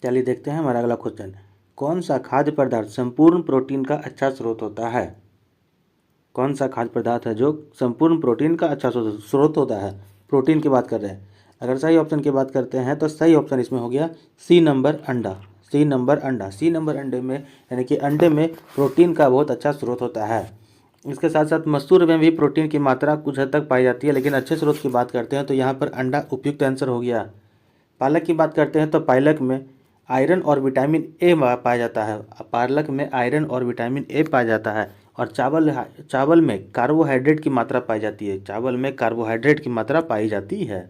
चलिए देखते हैं हमारा अगला क्वेश्चन। कौन सा खाद्य पदार्थ संपूर्ण प्रोटीन का अच्छा स्रोत होता है? कौन सा खाद्य पदार्थ है जो संपूर्ण प्रोटीन का अच्छा स्रोत होता है? प्रोटीन की बात कर रहे हैं। अगर सही ऑप्शन की बात करते हैं तो सही ऑप्शन इसमें हो गया सी नंबर अंडा। सी नंबर अंडा, सी नंबर अंडे में यानी कि अंडे में प्रोटीन का बहुत अच्छा स्रोत होता है। इसके साथ साथ मसूर में भी प्रोटीन की मात्रा कुछ हद तक पाई जाती है, लेकिन अच्छे स्रोत की बात करते हैं तो यहाँ पर अंडा उपयुक्त आंसर हो गया। पालक की बात करते हैं तो पालक में आयरन और विटामिन ए पाया जाता है। पालक में आयरन और विटामिन ए पाया जाता है। और चावल में कार्बोहाइड्रेट की मात्रा पाई जाती है। चावल में कार्बोहाइड्रेट की मात्रा पाई जाती है।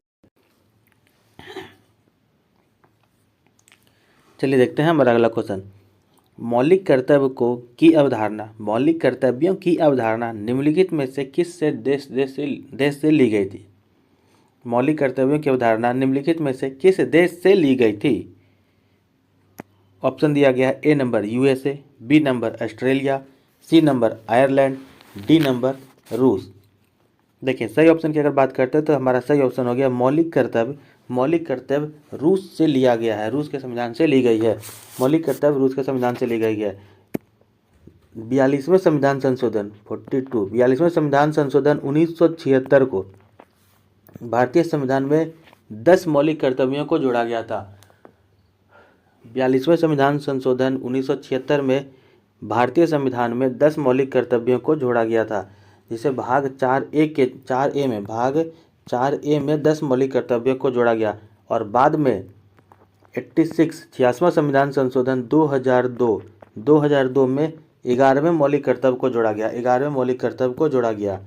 चलिए देखते हैं हमारा अगला क्वेश्चन। मौलिक कर्तव्य को की अवधारणा, मौलिक कर्तव्यों की अवधारणा निम्नलिखित में से किस से देश से ली गई थी? मौलिक कर्तव्यों की अवधारणा निम्नलिखित में से किस देश से ली गई थी? ऑप्शन दिया गया है A number USA, B number Australia, C number Ireland, D number रूस। देखिए सही ऑप्शन की अगर बात करते हैं तो हमारा सही ऑप्शन हो गया मौलिक कर्तव्य। मौलिक कर्तव्य रूस से लिया गया है, रूस के संविधान से ली गई है। मौलिक कर्तव्य रूस के संविधान से ली गई है। 42वें संविधान संशोधन 42वें संविधान संशोधन 1976 को भारतीय संविधान में 10 मौलिक कर्तव्यों को जोड़ा गया था। 42वें संविधान संशोधन 1976 में भारतीय संविधान में 10 मौलिक कर्तव्यों को जोड़ा गया था, जिसे भाग 4A में 10 मौलिक कर्तव्यों को जोड़ा गया। और बाद में 86वां संविधान संशोधन 2002 में 11वें मौलिक कर्तव्य को जोड़ा गया। 11वें मौलिक कर्तव्य को जोड़ा गया।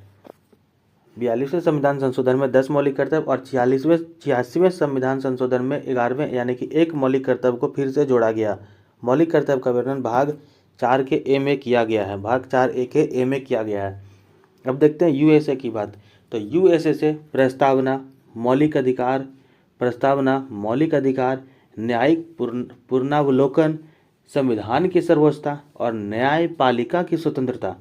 42वें संविधान संशोधन में 10 मौलिक कर्तव्य और 86वें संविधान संशोधन में 11वें यानी कि एक मौलिक कर्तव्य को फिर से जोड़ा गया। मौलिक कर्तव्य का वर्णन भाग 4A में किया गया है। भाग 4A में किया गया है। अब देखते हैं यूएसए की बात। तो यूएसए से प्रस्तावना, मौलिक अधिकार, न्यायिक पुनरावलोकन, संविधान की सर्वोच्चता और न्यायपालिका की स्वतंत्रता,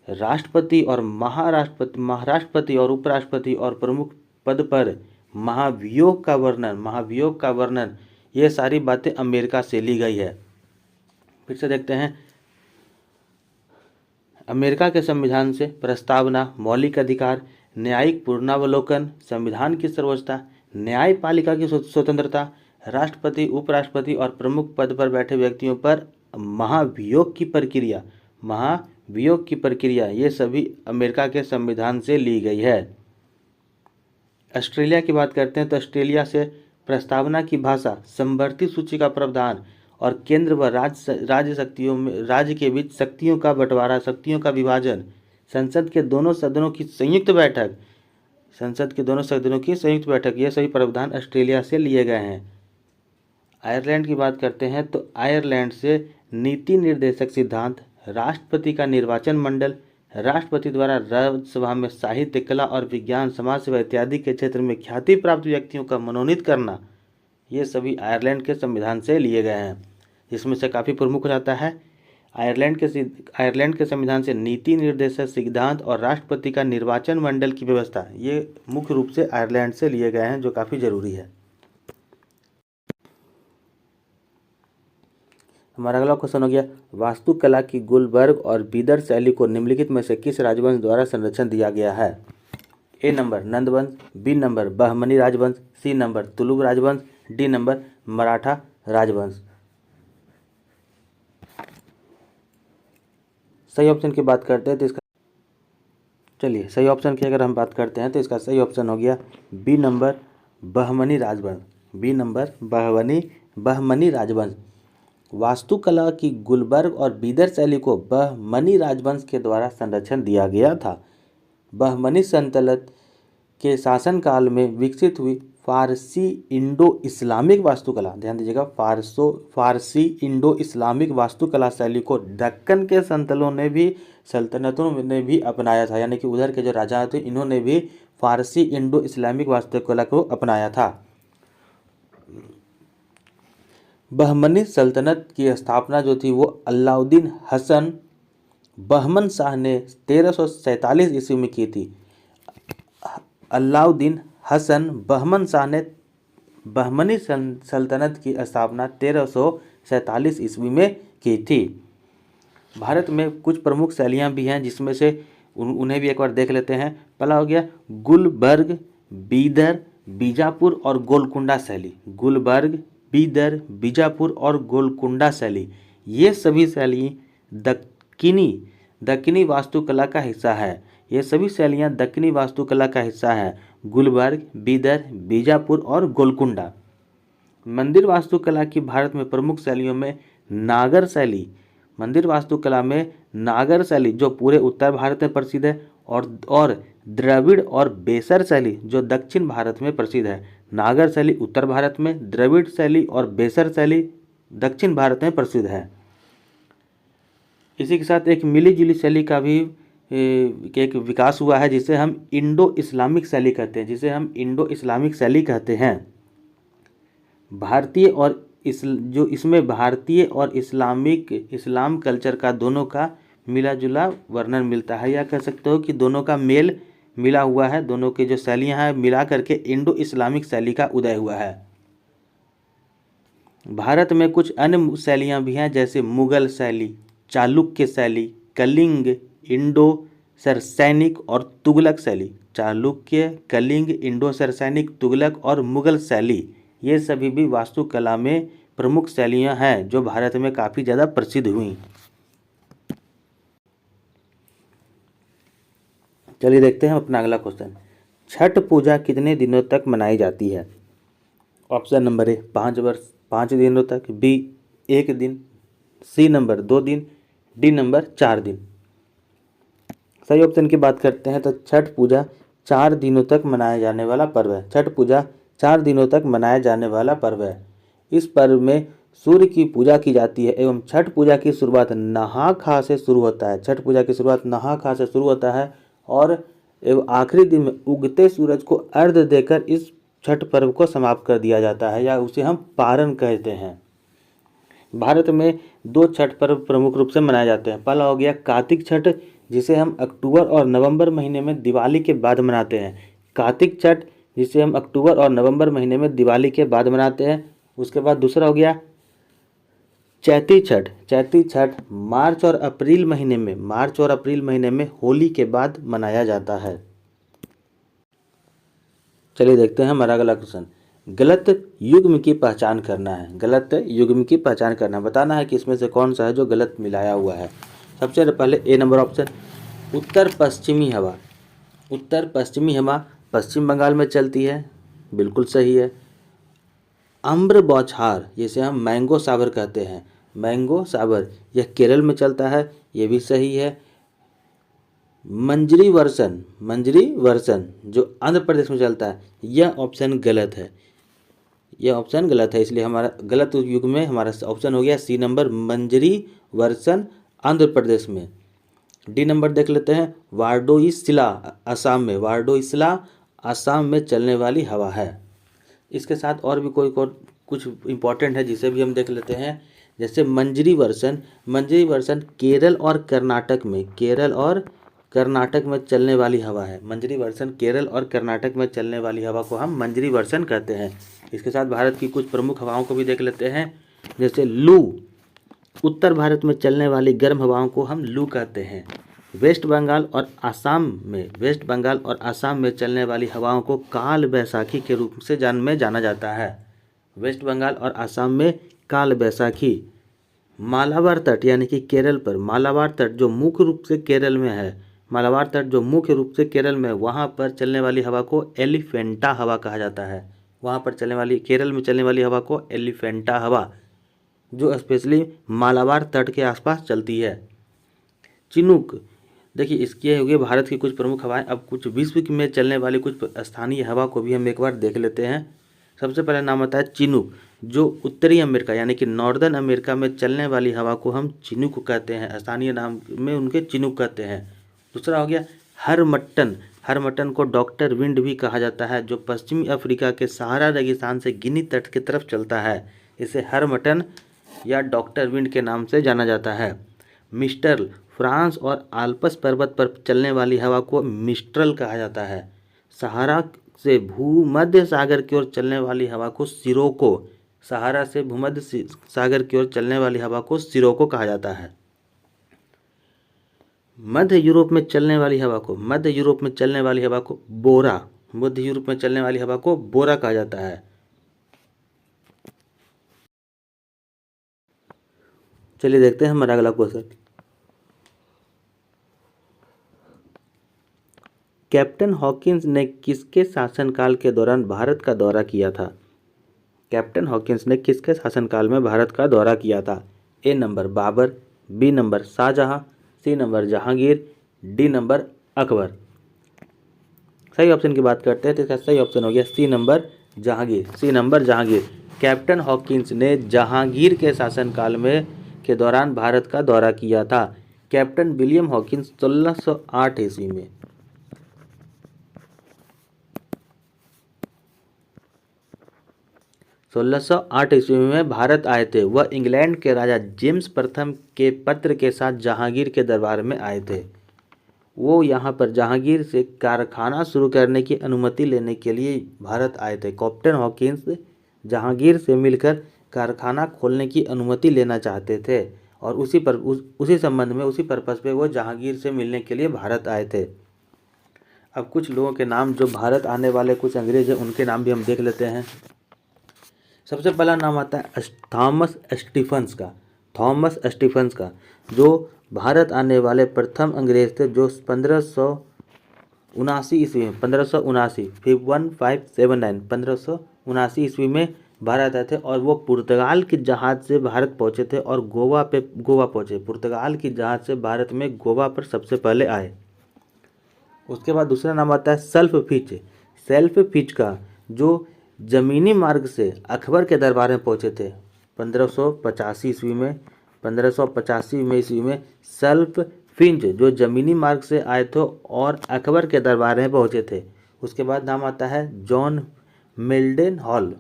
राष्ट्रपति और महाराष्ट्रपति और उपराष्ट्रपति और प्रमुख पद पर महाभियोग का वर्णन, ये सारी बातें अमेरिका से ली गई है। फिर से देखते हैं। अमेरिका के संविधान से प्रस्तावना, मौलिक अधिकार, न्यायिक पुनरावलोकन, संविधान की सर्वोच्चता, न्यायपालिका की स्वतंत्रता, राष्ट्रपति, उपराष्ट्रपति और प्रमुख पद पर बैठे व्यक्तियों पर महाभियोग की प्रक्रिया, ये सभी अमेरिका के संविधान से ली गई है। ऑस्ट्रेलिया की बात करते हैं तो ऑस्ट्रेलिया से प्रस्तावना की भाषा, समवर्ती सूची का प्रावधान और केंद्र व राज्य के बीच शक्तियों का बंटवारा, शक्तियों का विभाजन, संसद के दोनों सदनों की संयुक्त बैठक, ये सभी प्रावधान ऑस्ट्रेलिया से लिए गए हैं। आयरलैंड की बात करते हैं तो आयरलैंड से नीति निर्देशक सिद्धांत, राष्ट्रपति का निर्वाचन मंडल, राष्ट्रपति द्वारा राज्यसभा में साहित्य, कला और विज्ञान, समाज सेवा इत्यादि के क्षेत्र में ख्याति प्राप्त व्यक्तियों का मनोनीत करना, ये सभी आयरलैंड के संविधान से लिए गए हैं। जिसमें से काफ़ी प्रमुख हो जाता है आयरलैंड के संविधान से नीति निर्देशक सिद्धांत और राष्ट्रपति का निर्वाचन मंडल की व्यवस्था, ये मुख्य रूप से आयरलैंड से लिए गए हैं, जो काफ़ी जरूरी है। हमारा अगला क्वेश्चन हो गया, वास्तुकला की गुलबर्ग और बीदर शैली को निम्नलिखित में से किस राजवंश द्वारा संरक्षण दिया गया है? ए नंबर नंद वंश, बी नंबर बहमनी राजवंश, सी नंबर तुलुक राजवंश, डी नंबर मराठा राजवंश। सही ऑप्शन की बात करते हैं तो इसका सही ऑप्शन की अगर हम बात करते हैं तो इसका सही ऑप्शन हो गया बी नंबर बहमनी राजवंश। बी नंबर बहमनी राजवंश। वास्तुकला की गुलबर्ग और बीदर शैली को बहमनी राजवंश के द्वारा संरक्षण दिया गया था। बहमनी सल्तनत के शासनकाल में विकसित हुई फारसी इंडो इस्लामिक वास्तुकला, ध्यान दीजिएगा, फारसी इंडो इस्लामिक वास्तुकला शैली को दक्कन के सल्तनतों ने भी अपनाया था। यानी कि उधर के जो राजा थे इन्होंने भी फारसी इंडो इस्लामिक वास्तुकला को अपनाया था। बहमनी सल्तनत की स्थापना जो थी वो अलाउद्दीन हसन बहमन शाह ने 1347 ईस्वी में की थी। अलाउद्दीन हसन बहमन शाह ने बहमनी सल्तनत की स्थापना 1347 ईस्वी में की थी। भारत में कुछ प्रमुख शैलियाँ भी हैं जिसमें से उन्हें भी एक बार देख लेते हैं। पहला हो गया गुलबर्ग, बीदर, बीजापुर और गोलकुंडा शैली। गुलबर्ग, बीदर, बीजापुर और गोलकुंडा शैली, ये सभी शैली दक्कनी वास्तुकला का हिस्सा है। ये सभी शैलियाँ दक्कनी वास्तुकला का हिस्सा है। गुलबर्ग, बीदर, बीजापुर और गोलकुंडा। मंदिर वास्तुकला की भारत में प्रमुख शैलियों में नागर शैली, मंदिर वास्तुकला में नागर शैली जो पूरे उत्तर भारत में प्रसिद्ध है, और द्रविड़ और बेसर शैली जो दक्षिण भारत में प्रसिद्ध है। नागर शैली उत्तर भारत में, द्रविड़ शैली और बेसर शैली दक्षिण भारत में प्रसिद्ध है। इसी के साथ एक मिली जुली शैली का भी एक विकास हुआ है जिसे हम इंडो इस्लामिक शैली कहते हैं। भारतीय और इसमें भारतीय और इस्लाम कल्चर का दोनों का मिला जुला वर्णन मिलता है, या कह सकते हो कि दोनों का मेल मिला हुआ है। दोनों की जो शैलियाँ हैं मिला करके इंडो इस्लामिक शैली का उदय हुआ है। भारत में कुछ अन्य शैलियाँ भी हैं जैसे मुगल शैली, चालुक्य शैली, कलिंग, इंडो सरसैनिक और तुगलक शैली। चालुक्य, कलिंग, इंडो सरसैनिक, तुगलक और मुगल शैली, ये सभी भी वास्तुकला में प्रमुख शैलियाँ हैं जो भारत में काफ़ी ज़्यादा प्रसिद्ध हुई। चलिए देखते हैं अपना अगला क्वेश्चन। छठ पूजा कितने दिनों तक मनाई जाती है? ऑप्शन नंबर ए 5 दिनों तक, बी 1 दिन, सी नंबर 2 दिन, डी नंबर 4 दिन। सही ऑप्शन की बात करते हैं तो छठ पूजा 4 दिनों तक मनाया जाने वाला पर्व है। छठ पूजा 4 दिनों तक मनाया जाने वाला पर्व है। इस पर्व में सूर्य की पूजा की जाती है एवं छठ पूजा की शुरुआत नहा खा से शुरू होता है। छठ पूजा की शुरुआत नहा खा से शुरू होता है और एवं आखिरी दिन में उगते सूरज को अर्घ्य देकर इस छठ पर्व को समाप्त कर दिया जाता है, या उसे हम पारण कहते हैं। भारत में 2 छठ पर्व प्रमुख रूप से मनाए जाते हैं। पहला हो गया कार्तिक छठ, जिसे हम अक्टूबर और नवंबर महीने में दिवाली के बाद मनाते हैं। कार्तिक छठ जिसे हम अक्टूबर और नवंबर महीने में दिवाली के बाद मनाते हैं। उसके बाद दूसरा हो गया चैती छठ। चैती छठ मार्च और अप्रैल महीने में होली के बाद मनाया जाता है। चलिए देखते हैं हमारा अगला क्वेश्चन। गलत युग्म की पहचान करना है। गलत युग्म की पहचान करना, बताना है कि इसमें से कौन सा है जो गलत मिलाया हुआ है। सबसे पहले ए नंबर ऑप्शन, उत्तर पश्चिमी हवा। उत्तर पश्चिमी हवा पश्चिम बंगाल में चलती है, बिल्कुल सही है। अम्र बौछार, जिसे हम मैंगो सावर कहते हैं, मैंगो सावर, यह केरल में चलता है, ये भी सही है। मंजरी वर्षन जो आंध्र प्रदेश में चलता है, यह ऑप्शन गलत है। इसलिए हमारा गलत युग में हमारा ऑप्शन हो गया सी नंबर, मंजरी वर्षन आंध्र प्रदेश में। डी नंबर देख लेते हैं, वारडोइसिला असम में चलने वाली हवा है। इसके साथ और भी कुछ इंपॉर्टेंट है जिसे भी हम देख लेते हैं। जैसे मंजरी वर्षन केरल और कर्नाटक में चलने वाली हवा है। मंजरी वर्षन केरल और कर्नाटक में चलने वाली हवा को हम मंजरी वर्षन कहते हैं। इसके साथ भारत की कुछ प्रमुख हवाओं को भी देख लेते हैं। जैसे लू, उत्तर भारत में चलने वाली गर्म हवाओं को हम लू कहते हैं। वेस्ट बंगाल और आसाम में चलने वाली हवाओं को काल बैसाखी के रूप से जाना जाता है। वेस्ट बंगाल और आसाम में काल बैसाखी। मालाबार तट यानी कि केरल पर मालाबार तट जो मुख्य रूप से केरल में, वहाँ पर चलने वाली हवा को एलिफेंटा हवा कहा जाता है। केरल में चलने वाली हवा को एलिफेंटा हवा, जो स्पेशली मालाबार तट के आसपास चलती है। चिनूक, देखिए इसके हो गए भारत की कुछ प्रमुख हवाएं। अब कुछ विश्व में चलने वाली कुछ स्थानीय हवा को भी हम एक बार देख लेते हैं। सबसे पहला नाम आता है चिनूक, जो उत्तरी अमेरिका यानी कि नॉर्दर्न अमेरिका में चलने वाली हवा को हम चिनूक कहते हैं, स्थानीय नाम में उनके चिनूक कहते हैं। दूसरा हो गया हरमटन को डॉक्टर विंड भी कहा जाता है, जो पश्चिमी अफ्रीका के सहारा रेगिस्तान से गिनी तट की तरफ चलता है। इसे हरमटन या डॉक्टर विंड के नाम से जाना जाता है। मिस्टर्ल, फ्रांस और आल्प्स पर्वत पर चलने वाली हवा को मिस्ट्रल कहा जाता है। से भूमध्य सागर की ओर चलने वाली हवा को सिरोको, सहारा से भूमध्य सागर की ओर चलने वाली हवा को सिरोको कहा जाता है। मध्य यूरोप में चलने वाली हवा को बोरा, मध्य यूरोप में चलने वाली हवा को बोरा कहा जाता है। चलिए देखते हैं हमारा अगला क्वेश्चन। कैप्टन हॉकिंस ने किसके शासनकाल के दौरान भारत का दौरा किया था? कैप्टन हॉकिंस ने किसके शासनकाल में भारत का दौरा किया था? A number Babar, B number Shahjahan, C number Jahangir, D number Akbar. सही ऑप्शन की बात करते हैं तो इसका सही ऑप्शन हो गया C number Jahangir. C number Jahangir. Captain Hawkins ने जहांगीर के शासनकाल में के दौरान भारत का दौरा किया था। कैप्टन विलियम हॉकिंस 1608 ईस्वी में 1608 ईस्वी में भारत आए थे। वह इंग्लैंड के राजा जेम्स प्रथम के पत्र के साथ जहांगीर के दरबार में आए थे। वो यहाँ पर जहांगीर से कारखाना शुरू करने की अनुमति लेने के लिए भारत आए थे। कैप्टन हॉकिंस जहांगीर से मिलकर कारखाना खोलने की अनुमति लेना चाहते थे और उसी संबंध में उसी पर्पस पे वो जहांगीर से मिलने के लिए भारत आए थे। अब कुछ लोगों के नाम, जो भारत आने वाले कुछ अंग्रेज हैं, उनके नाम भी हम देख लेते हैं। सबसे पहला नाम आता है थॉमस स्टीफंस का। थॉमस स्टीफंस का, जो भारत आने वाले प्रथम अंग्रेज थे, जो 1579 ईस्वी में 1579 ईस्वी में भारत आए थे और वो पुर्तगाल की जहाज़ से भारत पहुँचे थे और गोवा पहुँचे। पुर्तगाल की जहाज़ से भारत में गोवा पर सबसे पहले आए। उसके बाद दूसरा नाम आता है सेल्फ फिच का, जो ज़मीनी मार्ग से अकबर के दरबार में पहुँचे थे 1585 ईस्वी में। 1585 ईस्वी में सेल्फ फिंच, जो ज़मीनी मार्ग से आए थे और अकबर के दरबार में पहुँचे थे। उसके बाद नाम आता है जॉन मेल्डन हॉल,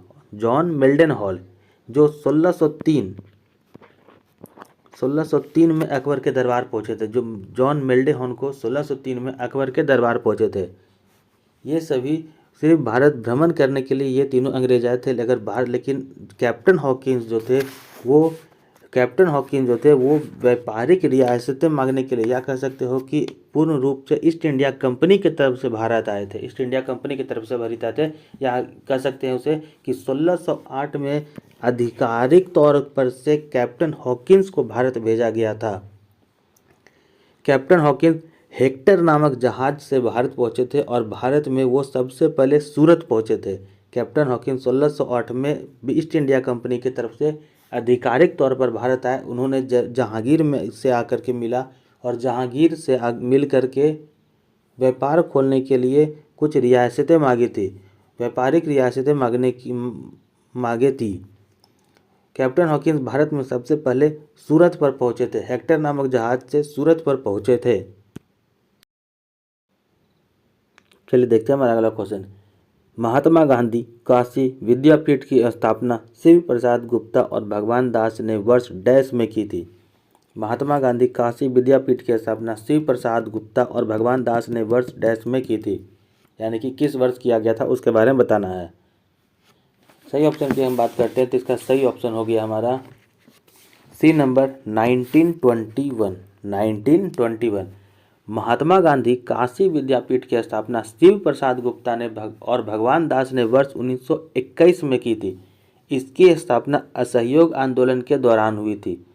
जो 1603 में अकबर के दरबार पहुँचे थे। जो जॉन मेल्डन हॉल को 1603 में अकबर के दरबार पहुँचे थे। ये सभी सिर्फ भारत भ्रमण करने के लिए ये तीनों अंग्रेज आए थे। लेकिन कैप्टन हॉकिंस जो थे वो व्यापारिक रियासतें मांगने के लिए, या कह सकते हो कि पूर्ण रूप से ईस्ट इंडिया कंपनी की तरफ से भारत आए थे। ईस्ट इंडिया कंपनी की तरफ से भारत आए थे, या कह सकते हैं उसे कि 1608 में आधिकारिक तौर पर से कैप्टन हॉकिंस को भारत भेजा गया था। कैप्टन हॉकिंस हेक्टर नामक जहाज से भारत पहुंचे थे और भारत में वो सबसे पहले सूरत पहुंचे थे। कैप्टन हॉकिंस 1608 में ईस्ट इंडिया कंपनी की तरफ से आधिकारिक तौर पर भारत आए। उन्होंने जहांगीर में से आकर के मिला और जहांगीर से मिल कर के व्यापार खोलने के लिए कुछ रियासतें मांगी थी, व्यापारिक रियासतें मांगे थी। कैप्टन हॉकिंस भारत में सबसे पहले सूरत पर पहुंचे थे। हेक्टर नामक जहाज से सूरत पर पहुंचे थे। चलिए देखते हैं हमारा अगला क्वेश्चन। महात्मा गांधी काशी विद्यापीठ की स्थापना शिव प्रसाद गुप्ता और भगवान दास ने वर्ष डैश में की थी। महात्मा गांधी काशी विद्यापीठ की स्थापना शिव प्रसाद गुप्ता और भगवान दास ने वर्ष डैश में की थी, यानी कि किस वर्ष किया गया था उसके बारे में बताना है। सही ऑप्शन की हम बात करते हैं तो इसका सही ऑप्शन हो गया हमारा सी नंबर 1921। महात्मा गांधी काशी विद्यापीठ की स्थापना शिव प्रसाद गुप्ता ने और भगवान दास ने वर्ष 1921 में की थी। इसकी स्थापना असहयोग आंदोलन के दौरान हुई थी।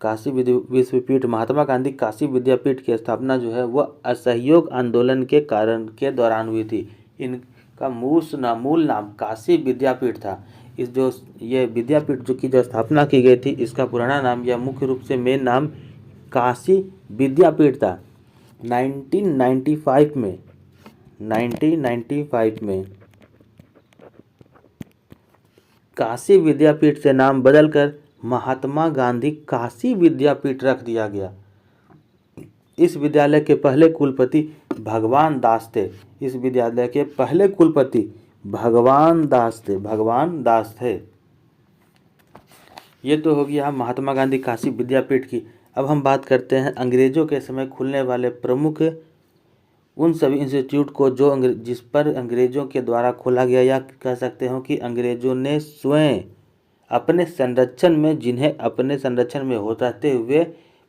काशी विश्वपीठ, महात्मा गांधी काशी विद्यापीठ की स्थापना जो है वह असहयोग आंदोलन के दौरान हुई थी। इनका मूल नाम काशी विद्यापीठ था। ये विद्यापीठ जो स्थापना की गई थी, इसका पुराना नाम या मुख्य रूप से मेन नाम काशी विद्यापीठ था। 1995 में काशी विद्यापीठ से नाम बदलकर महात्मा गांधी काशी विद्यापीठ रख दिया गया। इस विद्यालय के पहले कुलपति भगवान दास थे। इस विद्यालय के पहले कुलपति भगवान दास थे। ये तो हो गया महात्मा गांधी काशी विद्यापीठ की। अब हम बात करते हैं अंग्रेजों के समय खुलने वाले प्रमुख उन सभी इंस्टीट्यूट को जिस पर अंग्रेजों के द्वारा खोला गया, या कह सकते हो कि अंग्रेजों ने स्वयं अपने संरक्षण में हो रहते हुए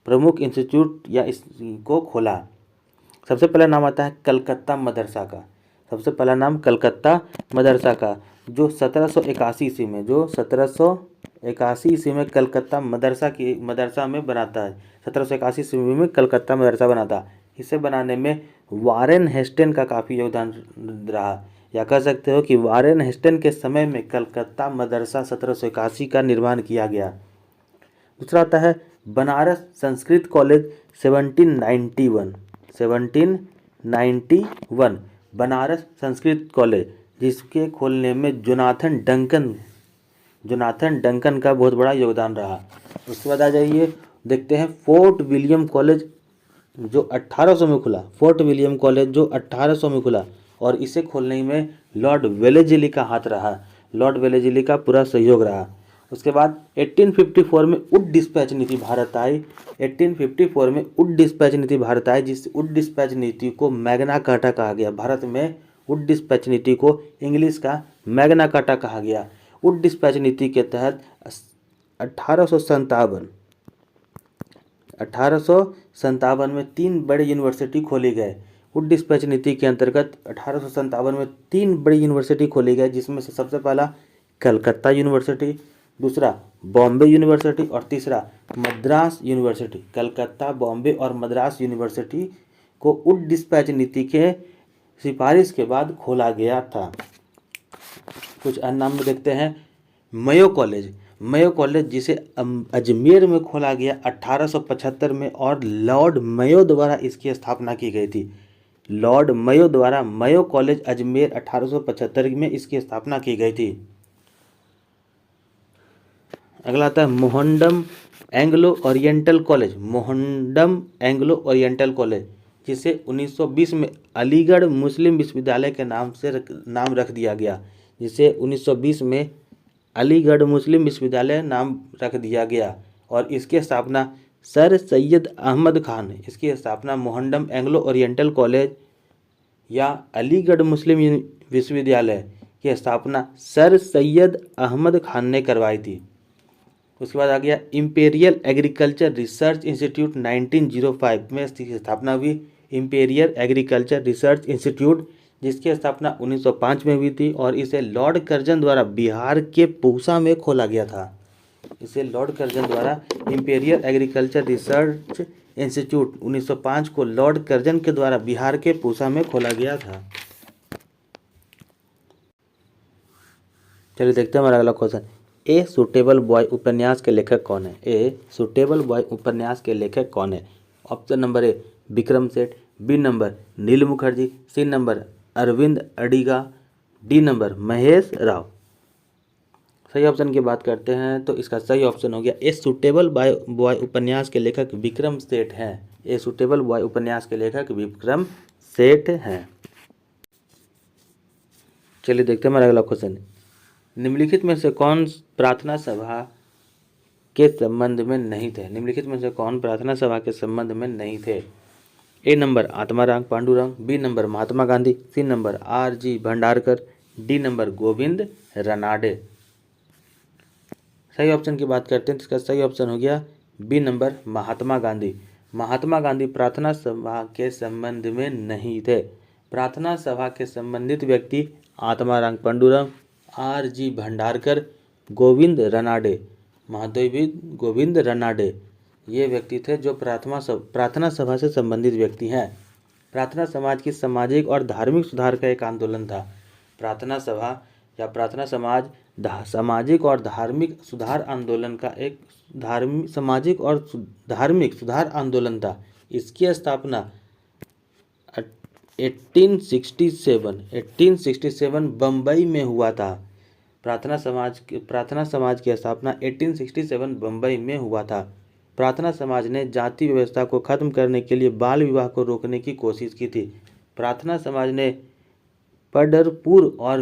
प्रमुख इंस्टीट्यूट या इसको खोला। सबसे पहला नाम आता है कलकत्ता मदरसा का। सबसे पहला नाम कलकत्ता मदरसा का, जो 1781 ईस्वी में कलकत्ता मदरसा में बनाता है। 1781 ईस्वी में कलकत्ता मदरसा बनाता। इसे बनाने में वारेन हेस्टन का काफ़ी योगदान रहा, या कह सकते हो कि वारेन हेस्टन के समय में कलकत्ता मदरसा 1781 का निर्माण किया गया। दूसरा आता है बनारस संस्कृत कॉलेज 1791 बनारस संस्कृत कॉलेज, जिसके खोलने में जोनाथन डंकन का बहुत बड़ा योगदान रहा। उसके बाद आ जाइए, देखते हैं फोर्ट विलियम कॉलेज जो 1800 में खुला। फोर्ट विलियम कॉलेज जो 1800 में खुला, और इसे खोलने में लॉर्ड वेलेस्ली का हाथ रहा, लॉर्ड वेलेस्ली का पूरा सहयोग रहा। उसके बाद 1854 में वुड डिस्पैच नीति भारत आई। 1854 में वुड डिस्पैच नीति भारत आई, जिस वुड डिस्पैच नीति को मैग्ना कार्टा कहा गया। भारत में वुड डिस्पैच नीति को इंग्लिश का मैग्ना कार्टा कहा गया। वुड डिस्पैच नीति के तहत 1857 में 3 बड़े यूनिवर्सिटी खोली गए। वुड डिस्पैच नीति के अंतर्गत 1857 में 3 बड़ी यूनिवर्सिटी खोली गई, जिसमें से सबसे पहला कलकत्ता यूनिवर्सिटी, दूसरा बॉम्बे यूनिवर्सिटी, और तीसरा मद्रास यूनिवर्सिटी। कलकत्ता, बॉम्बे और मद्रास यूनिवर्सिटी को वुड डिस्पैच नीति के सिफारिश के बाद खोला गया था। कुछ अन्य नाम देखते हैं। मयो कॉलेज जिसे अजमेर में खोला गया 1875 में, और लॉर्ड मयो द्वारा इसकी स्थापना की गई थी। लॉर्ड मयो द्वारा मयो कॉलेज अजमेर 1875 में इसकी स्थापना की गई थी। अगला आता है मोहनडम एंग्लो ओरिएंटल कॉलेज, जिसे 1920 में अलीगढ़ मुस्लिम विश्वविद्यालय के नाम रख दिया गया। जिसे 1920 में अलीगढ़ मुस्लिम विश्वविद्यालय नाम रख दिया गया, और इसकी स्थापना सर सैयद अहमद खान ने, इसकी स्थापना मोहनडम एंग्लो ओरिएंटल कॉलेज या अलीगढ़ मुस्लिम विश्वविद्यालय की स्थापना सर सैयद अहमद खान ने करवाई थी। उसके बाद आ गया इंपीरियल एग्रीकल्चर रिसर्च इंस्टीट्यूट 1905 में इसकी स्थापना हुई। इंपीरियल एग्रीकल्चर रिसर्च इंस्टीट्यूट, जिसकी स्थापना 1905 में हुई थी, और इसे लॉर्ड कर्जन द्वारा बिहार के पूसा में खोला गया था। इसे लॉर्ड कर्जन द्वारा इंपीरियल एग्रीकल्चर रिसर्च इंस्टीट्यूट 1905 को लॉर्ड कर्जन के द्वारा बिहार के पूसा में खोला गया था। चलिए देखते हैं हमारा अगला क्वेश्चन। ए सुटेबल बॉय उपन्यास के लेखक कौन है? ए सुटेबल बॉय उपन्यास के लेखक कौन है? Option number A Vikram Seth, B number Neel Mukherjee, C number Aravind Adiga, D number Mahesh Rao. सही ऑप्शन की बात करते हैं तो इसका सही ऑप्शन हो गया ए सुटेबल बॉय उपन्यास के लेखक विक्रम सेठ हैं। ए सुटेबल बॉय उपन्यास के लेखक विक्रम सेठ हैं। चलिए देखते हैं हमारा अगला क्वेश्चन। निम्नलिखित में से कौन प्रार्थना सभा के संबंध में नहीं थे? निम्नलिखित में से कौन प्रार्थना सभा के संबंध में नहीं थे? A number Atmaram Pandurang, B number Mahatma Gandhi, C number R G. Bhandarkar, D number Govind Ranade. सही ऑप्शन की बात करते हैं तो इसका सही ऑप्शन हो गया बी नंबर महात्मा गांधी। महात्मा गांधी प्रार्थना सभा के संबंध में नहीं थे। प्रार्थना सभा के संबंधित व्यक्ति आत्माराम पांडुरंग, आर.जी. भंडारकर, गोविंद रनाडे, महादेवी गोविंद रनाडे, ये व्यक्ति थे जो प्रार्थना सभा से संबंधित व्यक्ति हैं। प्रार्थना समाज की सामाजिक और धार्मिक सुधार का एक आंदोलन था। प्रार्थना सभा या प्रार्थना समाज सामाजिक और धार्मिक सुधार आंदोलन का एक सामाजिक और धार्मिक सुधार आंदोलन था। इसकी स्थापना 1867 बम्बई में हुआ था। प्रार्थना समाज की स्थापना 1867 बम्बई में हुआ था। प्रार्थना समाज ने जाति व्यवस्था को खत्म करने के लिए बाल विवाह को रोकने की कोशिश की थी। प्रार्थना समाज ने पंढरपुर और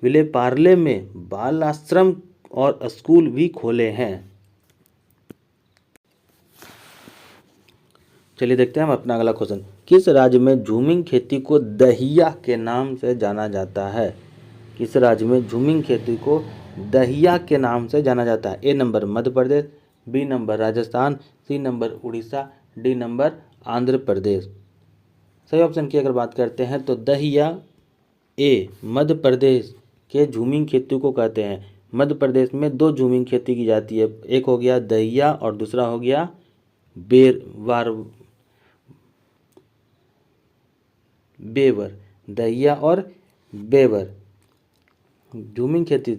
विलेपार्ले में बाल आश्रम और स्कूल भी खोले हैं। चलिए देखते हैं हम अपना अगला क्वेश्चन। किस राज्य में झूमिंग खेती को दहिया के नाम से जाना जाता है? किस राज्य में झूमिंग खेती को दहिया के नाम से जाना जाता है? A number Madhya Pradesh, B number Rajasthan, C number Orissa, D number Andhra Pradesh. सही ऑप्शन की अगर बात करते हैं तो दहिया ए मध्य प्रदेश के झूमिंग खेती को कहते हैं। मध्य प्रदेश में 2 झूमिंग खेती की जाती है, एक हो गया दहिया और दूसरा हो गया बेवर। दहिया और बेवर झूमिंग खेती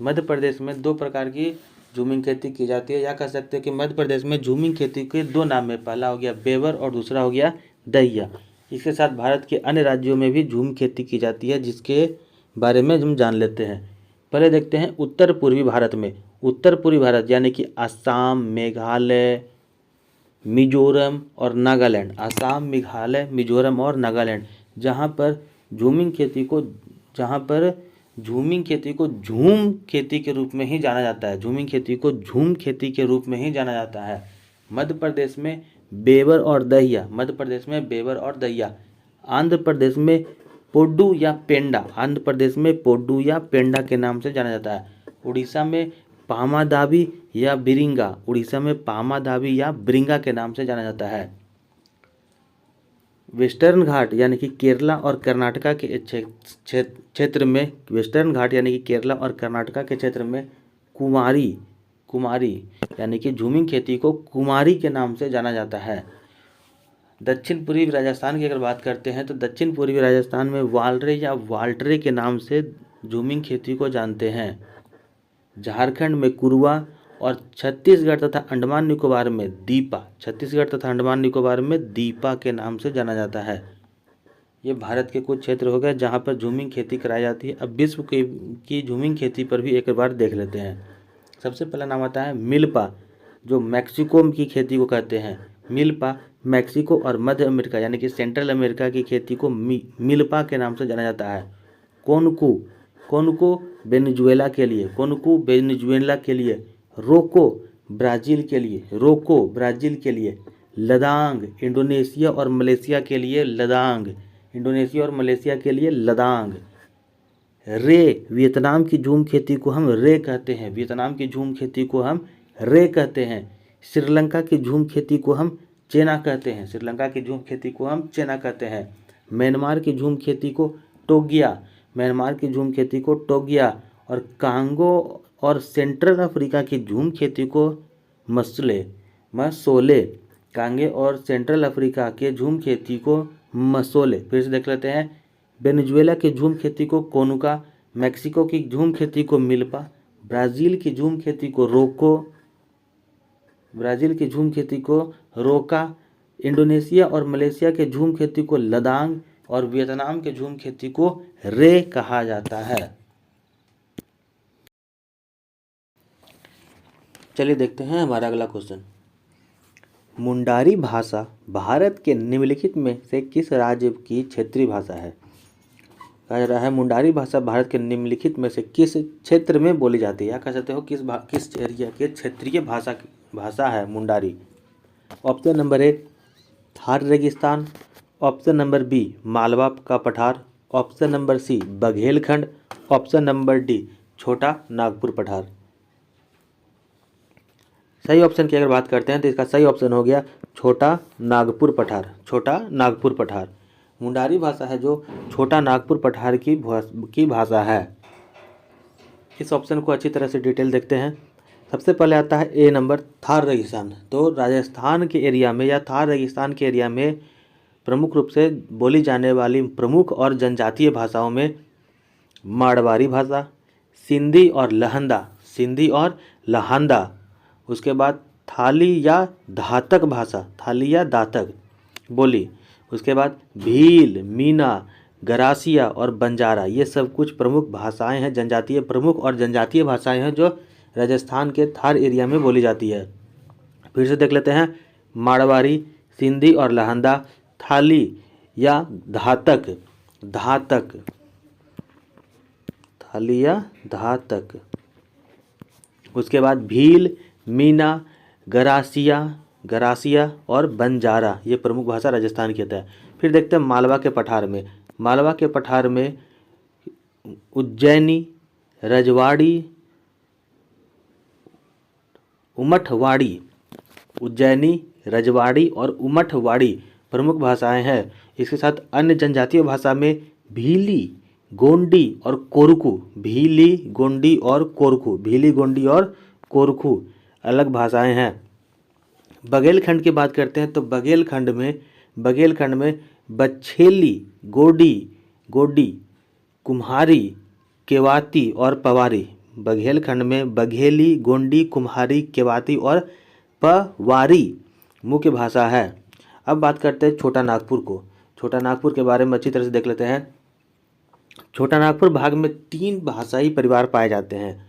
मध्य प्रदेश में 2 प्रकार की झूमिंग खेती की जाती है, या कह सकते हैं कि मध्य प्रदेश में झूमिंग खेती के 2 नाम है, पहला हो गया बेवर और दूसरा हो गया दहिया। इसके साथ भारत के अन्य राज्यों में भी झूम खेती की जाती है, जिसके बारे में हम जान लेते हैं। पहले देखते हैं उत्तर पूर्वी भारत में। उत्तर पूर्वी भारत यानी कि असम, मेघालय, मिजोरम और नागालैंड। असम, मेघालय, मिजोरम और नागालैंड, जहाँ पर झूमिंग खेती को झूम खेती के रूप में ही जाना जाता है। झूमिंग खेती को झूम खेती के रूप में ही जाना जाता है। मध्य प्रदेश में बेवर और दहिया, मध्य प्रदेश में बेवर और दहिया। आंध्र प्रदेश में पोड्डू या पेंडा, आंध्र प्रदेश में पोड्डू या पेंडा के नाम से जाना जाता है। उड़ीसा में पामादावी या बिरिंगा, उड़ीसा में पामादावी या बिरिंगा के नाम से जाना जाता है। वेस्टर्न घाट यानी कि केरला और कर्नाटका के क्षेत्र में, वेस्टर्न घाट यानी कि केरला और कर्नाटका के क्षेत्र में कुमारी यानी कि झूमिंग खेती को कुमारी के नाम से जाना जाता है। दक्षिण पूर्वी राजस्थान की अगर बात करते हैं तो दक्षिण पूर्वी राजस्थान में वालरे या वाल्टरे के नाम से झूमिंग खेती को जानते हैं। झारखंड में कुरुआ और छत्तीसगढ़ तथा अंडमान निकोबार में दीपा, छत्तीसगढ़ तथा अंडमान निकोबार में दीपा के नाम से जाना जाता है। ये भारत के कुछ क्षेत्र हो गए जहाँ पर झूमिंग खेती कराई जाती है। अब विश्व की झूमिंग खेती पर भी एक बार देख लेते हैं। सबसे पहला नाम आता है मिल्पा, जो मैक्सिको की खेती को कहते हैं। मिल्पा मैक्सिको और मध्य अमेरिका यानी कि सेंट्रल अमेरिका की खेती को मिल्पा के नाम से जाना जाता है। कोनको वेनेजुएला के लिए, रोको ब्राज़ील के लिए, लदांग इंडोनेशिया और मलेशिया के लिए, रे वियतनाम की झूम खेती को हम रे कहते हैं। श्रीलंका की झूम खेती को हम चेना कहते हैं। म्यांमार की झूम खेती को टोगिया, और कांगो और सेंट्रल अफ्रीका की झूम खेती को मसोले। कांगे और सेंट्रल अफ्रीका के झूम खेती को मसोले। फिर से देख लेते हैं। वेनेजुएला की झूम खेती को कोनुका, मैक्सिको की झूम खेती को मिल्पा, ब्राज़ील की झूम खेती को रोका, इंडोनेशिया और मलेशिया के झूम खेती को लदांग, और वियतनाम के झूम खेती को रे कहा जाता है। चलिए देखते हैं हमारा अगला क्वेश्चन। मुंडारी भाषा भारत के निम्नलिखित में से किस राज्य की क्षेत्रीय भाषा है? कहा जा रहा है मुंडारी भाषा भारत के निम्नलिखित में से किस क्षेत्र में बोली जाती है, या कह सकते हो किस एरिया के क्षेत्रीय भाषा है Mundari. Option number A Thar रेगिस्तान, ऑप्शन नंबर बी मालवा का पठार, option number C Baghelkhand, option number D Chota Nagpur पठार। सही ऑप्शन की अगर बात करते हैं तो इसका सही ऑप्शन हो गया छोटा नागपुर पठार। मुंडारी भाषा है जो छोटा नागपुर पठार की भाषा है। इस ऑप्शन को अच्छी तरह से डिटेल देखते हैं। सबसे पहले आता है ए नंबर थार रेगिस्तान। तो राजस्थान के एरिया में या थार रेगिस्तान के एरिया में प्रमुख रूप से बोली जाने वाली प्रमुख और जनजातीय भाषाओं में मारवाड़ी भाषा, सिंधी और लहंदा, उसके बाद थाली या दातक बोली, उसके बाद भील, मीना, गरासिया और बंजारा। ये सब कुछ प्रमुख भाषाएं हैं, प्रमुख और जनजातीय भाषाएं हैं जो राजस्थान के थार एरिया में बोली जाती है। फिर से देख लेते हैं। मारवाड़ी, सिंधी और लहंदा, थाली या धातक, उसके बाद भील, मीना, गरासिया गरासिया और बंजारा, ये प्रमुख भाषा राजस्थान की है। फिर देखते हैं मालवा के पठार में। मालवा के पठार में उज्जैनी, रजवाड़ी, उमठवाड़ी, उज्जैनी, रजवाड़ी और उमठवाड़ी प्रमुख भाषाएं हैं। इसके साथ अन्य जनजातीय भाषा में भीली, गोंडी और कोरकू, भीली, गोंडी और कोरकू, भीली, गोंडी और कोरकू अलग भाषाएं हैं। बघेलखंड की बात करते हैं तो बघेलखंड में बछेली, गोडी, कुम्हारी, केवाती और पवारी। बघेलखंड में बघेली, गोंडी, कुम्हारी, केवाती और पवारी मुख्य भाषा है। अब बात करते हैं छोटा नागपुर को। छोटा नागपुर के बारे में अच्छी तरह से देख लेते हैं। छोटा नागपुर भाग में 3 भाषाई परिवार पाए जाते हैं।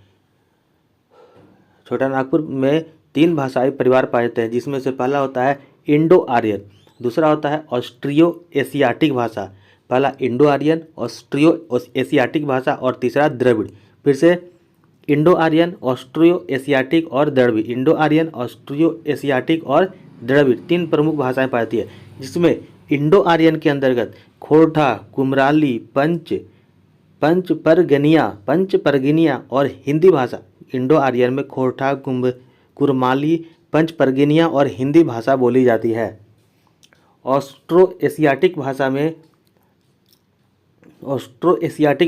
छोटा नागपुर में 3 भाषाई परिवार पाए जाते हैं, जिसमें से पहला होता है इंडो आर्यन, दूसरा होता है ऑस्ट्रियो एशियाटिक भाषा, पहला इंडो आर्यन, ऑस्ट्रियो एशियाटिक भाषा और तीसरा द्रविड़। फिर से इंडो आर्यन, ऑस्ट्रियो एशियाटिक और Dravid, Indo Aryan, Austro Asiatic और द्रविड़ 3 प्रमुख भाषाएं पाई जाती है, जिसमें इंडो आर्यन के अंतर्गत खोरठा, कुमराली, पंचपरगिनिया और हिंदी भाषा। इंडो आर्यन में खोरठा, कुरमाली, पंचपरगिनिया और हिंदी भाषा बोली जाती है। ऑस्ट्रो एशियाटिक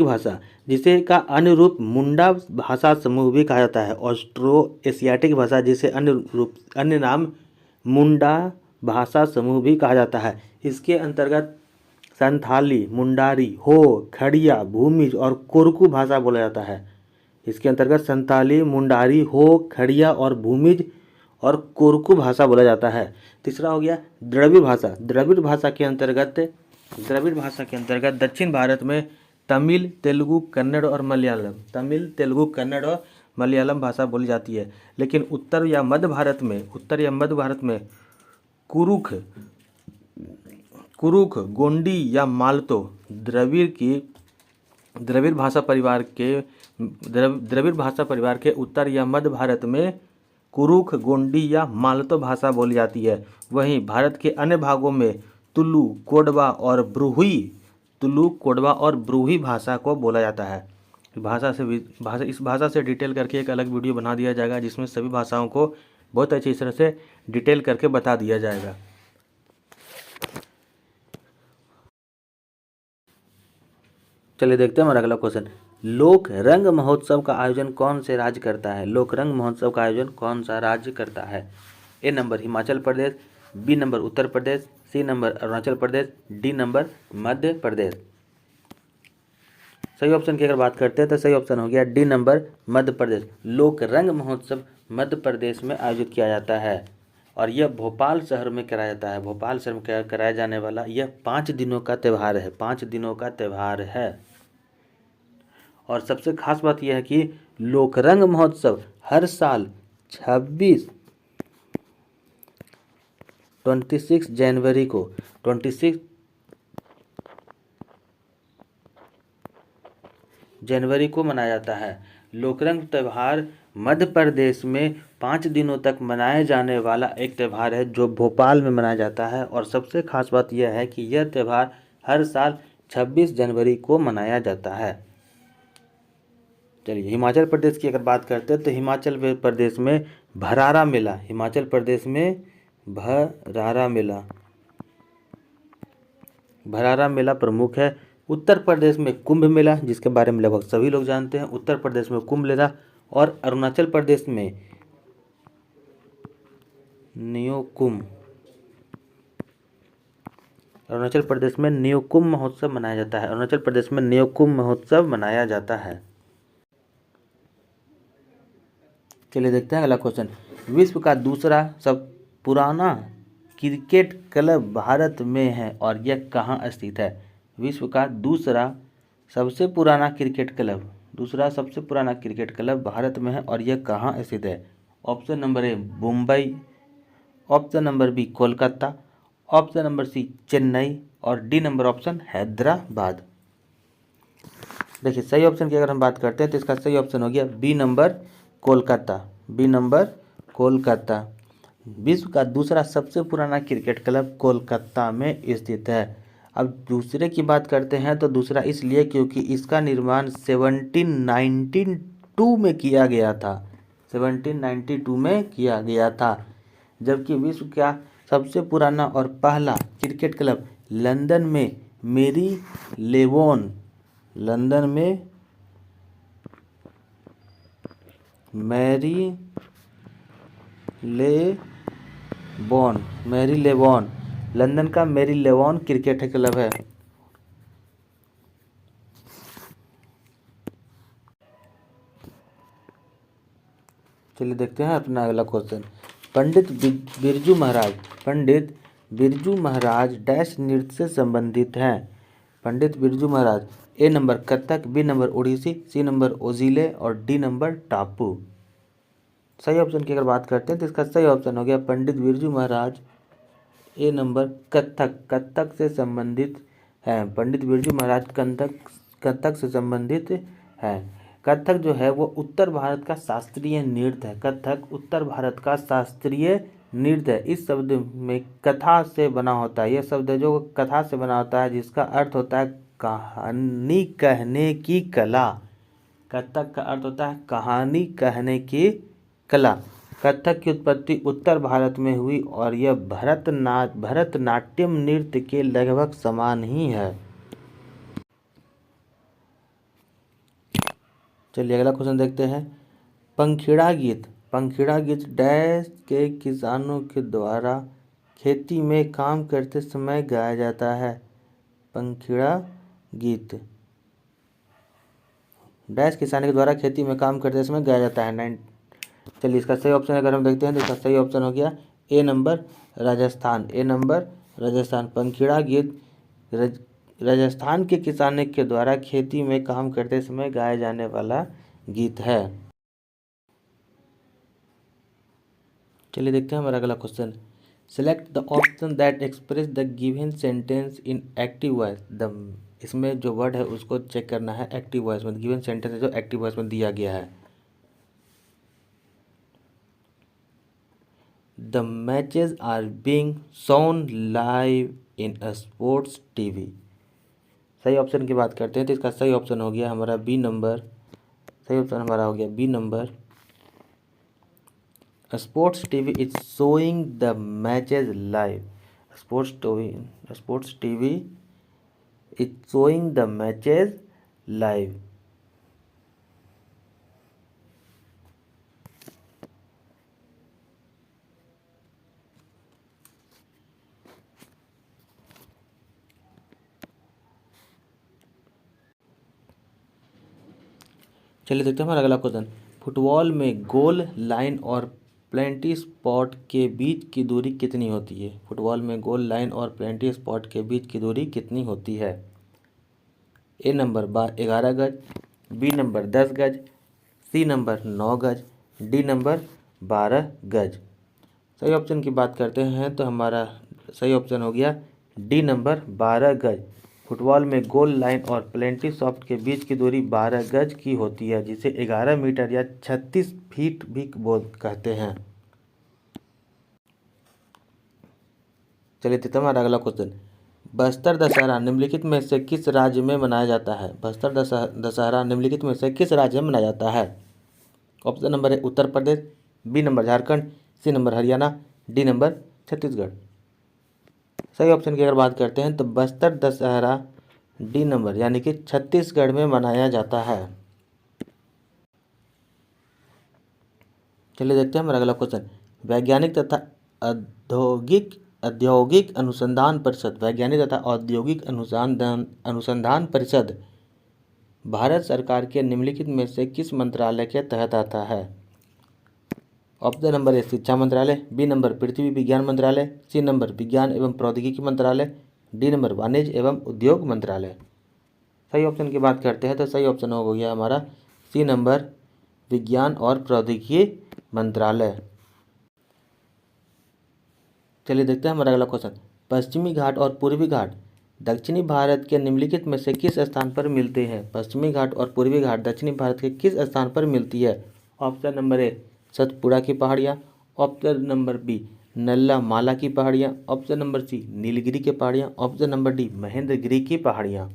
भाषा जिसे का अन्य रूप मुंडा भाषा समूह भी कहा जाता है। ऑस्ट्रो एशियाटिक भाषा जिसे अन्य नाम मुंडा भाषा समूह भी कहा जाता है। इसके अंतर्गत संथाली, मुंडारी, हो, खड़िया, भूमिज और कोरकू भाषा बोला जाता है। इसके अंतर्गत संथाली, मुंडारी, हो, खड़िया और भूमिज और कोरकू भाषा बोला जाता है। तीसरा हो गया द्रविड़ भाषा। द्रविड़ भाषा के अंतर्गत दक्षिण भारत में तमिल, तेलुगु, कन्नड़ और मलयालम भाषा बोली जाती है। लेकिन उत्तर या मध्य भारत में कुरुख, गोंडी या मालतो द्रविड़ भाषा परिवार के उत्तर या मध्य भारत में कुरुख, गोंडी या मालतो भाषा बोली जाती है। वहीं भारत के अन्य भागों में तुलु, कोडवा और ब्रूही भाषा को बोला जाता है। इस भाषा से डिटेल करके एक अलग वीडियो बना दिया जाएगा, जिसमें सभी भाषाओं को बहुत अच्छी तरह से डिटेल करके बता दिया जाएगा। चलिए देखते हैं हमारा अगला क्वेश्चन। लोक रंग महोत्सव का आयोजन कौन से राज्य करता है? लोक रंग महोत्सव का आयोजन कौन सा राज्य करता है? A number Himachal Pradesh, B number Uttar Pradesh, C number Arunachal Pradesh, D number Madhya प्रदेश। सही ऑप्शन की अगर बात करते हैं तो सही ऑप्शन हो गया डी नंबर मध्य प्रदेश। लोक रंग महोत्सव मध्य प्रदेश में आयोजित किया जाता है और यह भोपाल शहर में कराया जाता है। भोपाल शहर में कराया जाने वाला यह 5 दिनों का त्यौहार है। 5 दिनों का त्यौहार है और सबसे खास बात यह है कि लोकरंग महोत्सव हर साल 26 जनवरी को मनाया जाता है। लोकरंग त्यौहार मध्य प्रदेश में 5 दिनों तक मनाए जाने वाला एक त्यौहार है जो भोपाल में मनाया जाता है और सबसे खास बात यह है कि यह त्यौहार हर साल 26 जनवरी को मनाया जाता है। चलिए हिमाचल प्रदेश की अगर बात करते हैं तो हिमाचल प्रदेश में भरारा मेला प्रमुख है। उत्तर प्रदेश में कुंभ मेला, जिसके बारे में लगभग सभी लोग जानते हैं। उत्तर प्रदेश में कुंभ मेला और अरुणाचल प्रदेश में न्योकुम महोत्सव मनाया जाता है। अरुणाचल प्रदेश में न्योकुम महोत्सव मनाया जाता है। चलिए देखते हैं अगला क्वेश्चन। विश्व का दूसरा सब पुराना क्रिकेट क्लब भारत में है और यह कहाँ स्थित है? विश्व का दूसरा सबसे पुराना क्रिकेट क्लब भारत में है और यह कहाँ स्थित है? Option number A Mumbai, option number B Kolkata, option number C Chennai और डी नंबर ऑप्शन हैदराबाद। देखिए सही ऑप्शन की अगर हम बात करते हैं तो इसका सही ऑप्शन हो गया बी नंबर कोलकाता। विश्व का दूसरा सबसे पुराना क्रिकेट क्लब कोलकाता में स्थित है। अब दूसरे की बात करते हैं तो दूसरा इसलिए क्योंकि इसका निर्माण 1792 में किया गया था। 1792 में किया गया था। जबकि विश्व का सबसे पुराना और पहला क्रिकेट क्लब लंदन में मेरीलेबोन लंदन का मेरीलेबोन क्रिकेट क्लब है। चलिए देखते हैं अपना अगला क्वेश्चन। पंडित बिरजू महाराज डैश नृत्य से संबंधित हैं। Pandit Birju Maharaj A number Kathak, B number Odissi, C number ओजिले और डी नंबर टापू। सही ऑप्शन की अगर बात करते हैं तो इसका सही ऑप्शन हो गया पंडित बिरजू महाराज ए नंबर कथक से संबंधित हैं। पंडित बिरजू महाराज कथक से संबंधित हैं। कथक जो है वो उत्तर भारत का शास्त्रीय नृत्य है। कथक उत्तर भारत का शास्त्रीय नृत्य है। इस शब्द में कथा से बना होता है। यह शब्द जो कथा से बना होता है जिसका अर्थ होता है कहानी कहने की कला। कथक का अर्थ होता है कहानी कहने की कला। कथक की उत्पत्ति उत्तर भारत में हुई और यह भरतनाट्यम नृत्य के लगभग समान ही है। चलिए अगला क्वेश्चन देखते हैं। पंखीड़ा गीत डैश के किसानों के द्वारा खेती में काम करते समय गाया जाता है। पंखीड़ा गीत डैश किसानों के द्वारा खेती में काम करते समय गाया जाता है। चलिए इसका सही ऑप्शन अगर हम देखते हैं तो इसका सही ऑप्शन हो गया ए नंबर राजस्थान। पंखीड़ा गीत राजस्थान के किसानों के द्वारा खेती में काम करते समय गाया जाने वाला गीत है। चलिए देखते हैं हमारा अगला question. Select the option that express the given sentence in active voice. इसमें जो वर्ड है उसको चेक करना है एक्टिव वॉइस में। गिवन सेंटेंस है जो एक्टिव वॉइस में दिया गया है। The matches are being shown live in a sports TV। सही ऑप्शन की बात करते हैं तो इसका सही ऑप्शन हो गया हमारा बी नंबर। सही ऑप्शन हमारा हो गया B number. Sports TV is showing the matches live. Sports TV is showing the matches live. चलिए देखते हैं हमारा अगला क्वेश्चन। फुटबॉल में गोल लाइन और पेनल्टी स्पॉट के बीच की दूरी कितनी होती है। फुटबॉल में गोल लाइन और पेनल्टी स्पॉट के बीच की दूरी कितनी होती है। ए नंबर 11 गज, बी नंबर 10 गज, सी नंबर 9 गज, डी नंबर 12 गज। सही ऑप्शन की बात करते हैं तो हमारा सही ऑप्शन हो गया डी नंबर 12 गज। फुटबॉल में गोल लाइन और पेनल्टी स्पॉट के बीच की दूरी 12 गज की होती है जिसे 11 मीटर या 36 फीट भी कहते हैं। चलिए देखते हैं हमारा अगला क्वेश्चन। बस्तर दशहरा निम्नलिखित में से किस राज्य में मनाया जाता है। बस्तर दशहरा निम्नलिखित में से किस राज्य में मनाया जाता है। ऑप्शन नंबर है Uttar Pradesh, B number Jharkhand, C number Haryana, D number Chhattisgarh. सही ऑप्शन की अगर बात करते हैं तो बस्तर दशहरा डी नंबर यानी कि छत्तीसगढ़ में मनाया जाता है। चलिए देखते हैं हमारा अगला क्वेश्चन। वैज्ञानिक तथा औद्योगिक अनुसंधान परिषद भारत सरकार के निम्नलिखित में से किस मंत्रालय के तहत आता है। ऑप्शन नंबर ए शिक्षा मंत्रालय, बी नंबर पृथ्वी विज्ञान मंत्रालय, सी नंबर विज्ञान एवं प्रौद्योगिकी मंत्रालय, डी नंबर वाणिज्य एवं उद्योग मंत्रालय। सही ऑप्शन की बात करते हैं तो सही ऑप्शन हो गया हमारा सी नंबर विज्ञान और प्रौद्योगिकी मंत्रालय। चलिए देखते हैं हमारा अगला क्वेश्चन। पश्चिमी घाट और पूर्वी घाट दक्षिणी भारत के निम्नलिखित में से किस स्थान पर मिलते हैं। पश्चिमी घाट और पूर्वी घाट दक्षिणी भारत के किस स्थान पर मिलती है। ऑप्शन नंबर ए सतपुड़ा की पहाड़ियाँ, ऑप्शन नंबर बी नल्ला माला की पहाड़ियाँ, ऑप्शन नंबर सी नीलगिरी की पहाड़ियाँ, ऑप्शन नंबर डी महेंद्रगिरी की पहाड़ियाँ।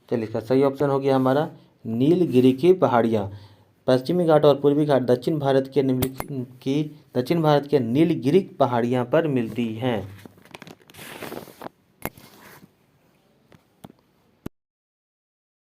चलिए इसका सही ऑप्शन हो गया हमारा नीलगिरी की पहाड़ियाँ। पश्चिमी घाट और पूर्वी घाट दक्षिण भारत के नीलगिरी पहाड़ियाँ पर मिलती हैं।